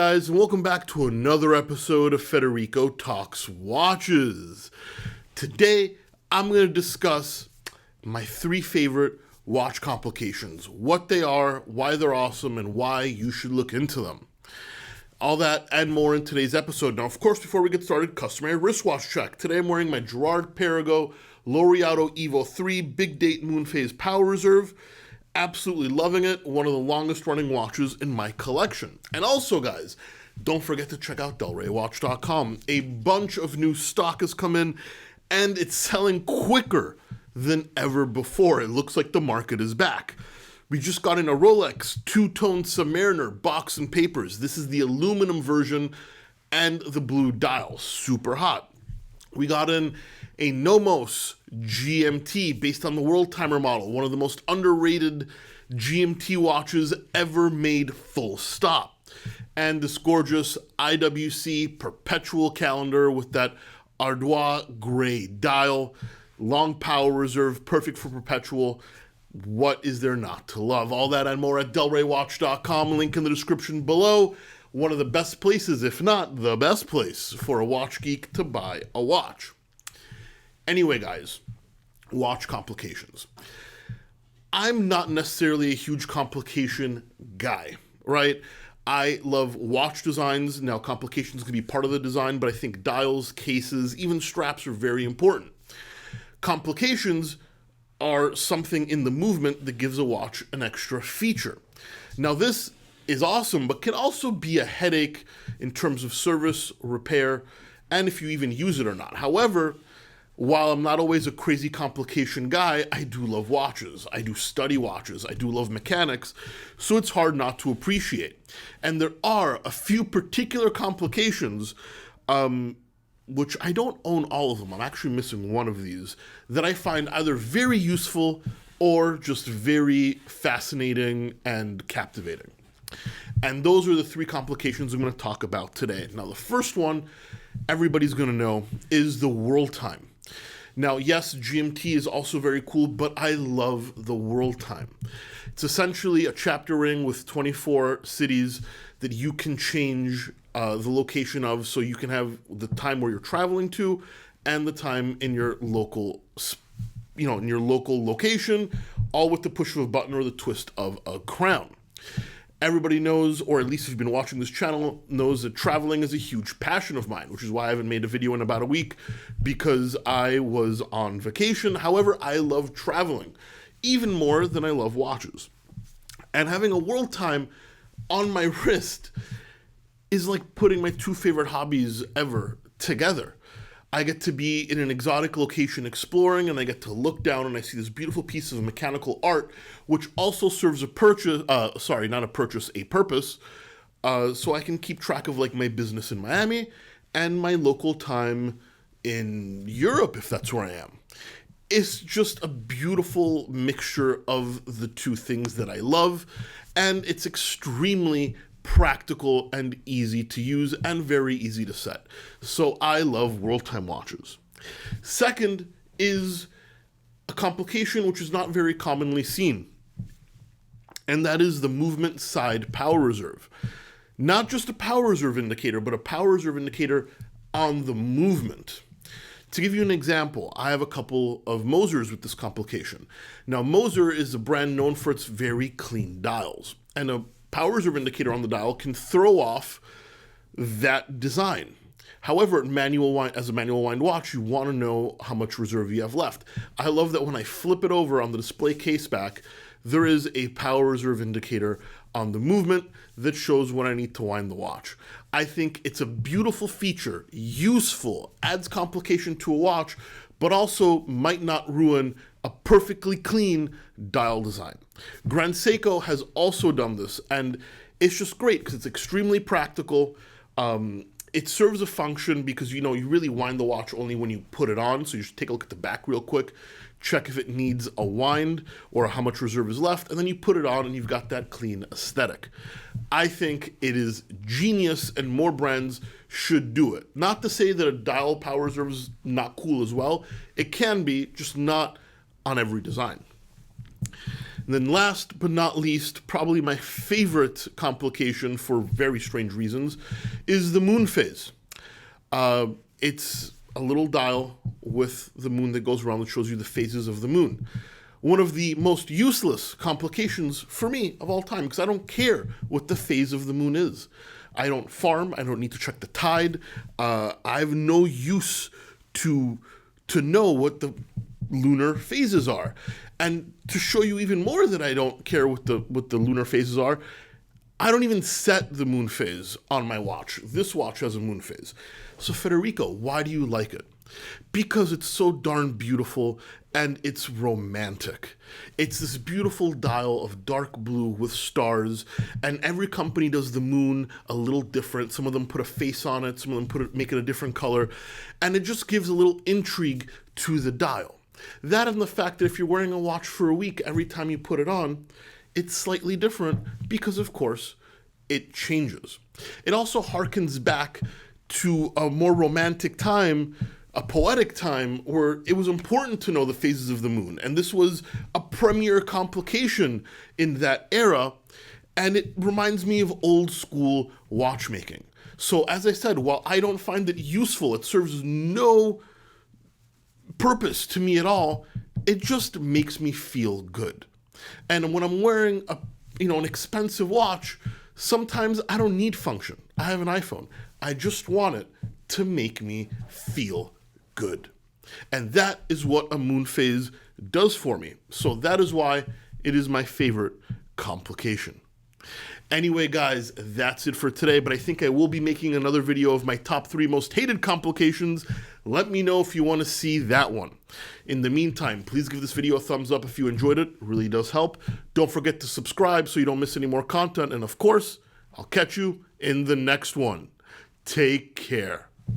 guys, and welcome back to another episode of Federico Talks Watches. Today, I'm going to discuss my 3 favorite watch complications, what they are, why they're awesome, and why you should look into them. All that and more in today's episode. Now, of course, before we get started, customary wristwatch check. Today, I'm wearing my Girard-Perregaux Laureato Evo 3 Big Date Moon Phase Power Reserve. Absolutely loving it. One of the longest running watches in my collection. And also, guys, don't forget to check out delraywatch.com. A bunch of new stock has come in, and it's selling quicker than ever before. It looks like the market is back. We just got in a Rolex two-tone Submariner box and papers. This is the aluminum version and the blue dial. Super hot. We got in a Nomos GMT based on the World Timer model, one of the most underrated GMT watches ever made, full stop. And this gorgeous IWC perpetual calendar with that Ardois gray dial, long power reserve, perfect for perpetual. What is there not to love? All that and more at delraywatch.com. Link in the description below. One of the best places, if not the best place, for a watch geek to buy a watch. Anyway, guys, watch complications. I'm not necessarily a huge complication guy, right? I love watch designs. Now, complications can be part of the design, but I think dials, cases, even straps are very important. Complications are something in the movement that gives a watch an extra feature. Now, this is awesome, but can also be a headache in terms of service, repair, and if you even use it or not. However, while I'm not always a crazy complication guy, I do love watches. I do study watches. I do love mechanics, so it's hard not to appreciate. And there are a few particular complications, which I don't own all of them. I'm actually missing one of these, that I find either very useful or just very fascinating and captivating. And those are the 3 complications I'm going to talk about today. Now, the first one everybody's going to know is the world time. Now, yes, GMT is also very cool, but I love the world time. It's essentially a chapter ring with 24 cities that you can change the location of, so you can have the time where you're traveling to and the time in your local, in your local location, all with the push of a button or the twist of a crown. Everybody knows, or at least if you've been watching this channel, knows that traveling is a huge passion of mine, which is why I haven't made a video in about a week, because I was on vacation. However, I love traveling even more than I love watches. And having a world time on my wrist is like putting my 2 favorite hobbies ever together. I get to be in an exotic location exploring, and I get to look down and I see this beautiful piece of mechanical art, which also serves a purpose, so I can keep track of like my business in Miami and my local time in Europe, if that's where I am. It's just a beautiful mixture of the 2 things that I love, and it's extremely practical and easy to use and very easy to set. So I love world time watches. Second is a complication which is not very commonly seen, and that is the movement side power reserve. Not just a power reserve indicator, but a power reserve indicator on the movement. To give you an example, I have a couple of Mosers with this complication. Now, Moser is a brand known for its very clean dials, and a power reserve indicator on the dial can throw off that design. However, as a manual wind watch, you want to know how much reserve you have left. I love that when I flip it over on the display case back, there is a power reserve indicator on the movement that shows when I need to wind the watch. I think it's a beautiful feature, useful, adds complication to a watch, but also might not ruin a perfectly clean dial design. Grand Seiko has also done this, and it's just great because it's extremely practical. It serves a function because, you really wind the watch only when you put it on, so you should take a look at the back real quick, check if it needs a wind or how much reserve is left, and then you put it on and you've got that clean aesthetic. I think it is genius, and more brands should do it. Not to say that a dial power reserve is not cool as well. It can be, just not on every design. And then last but not least, probably my favorite complication for very strange reasons, is the moon phase. It's a little dial with the moon that goes around that shows you the phases of the moon. One of the most useless complications for me of all time, because I don't care what the phase of the moon is. I don't farm. I don't need to check the tide. I have no use to know what the lunar phases are. And to show you even more that I don't care what the lunar phases are, I don't even set the moon phase on my watch. This watch has a moon phase. So Federico, why do you like it? Because it's so darn beautiful and it's romantic. It's this beautiful dial of dark blue with stars, and every company does the moon a little different. Some of them put a face on it, some of them make it a different color, and it just gives a little intrigue to the dial. That and the fact that if you're wearing a watch for a week, every time you put it on, it's slightly different because, of course, it changes. It also harkens back to a more romantic time, a poetic time, where it was important to know the phases of the moon. And this was a premier complication in that era, and it reminds me of old school watchmaking. So as I said, while I don't find it useful, it serves no purpose to me at all, it just makes me feel good. And when I'm wearing an expensive watch, sometimes I don't need function. I have an iPhone. I just want it to make me feel good. And that is what a moon phase does for me. So that is why it is my favorite complication. Anyway, guys, that's it for today, but I think I will be making another video of my top 3 most hated complications. Let me know if you want to see that one. In the meantime, please give this video a thumbs up if you enjoyed it. It really does help. Don't forget to subscribe so you don't miss any more content. And of course, I'll catch you in the next one. Take care.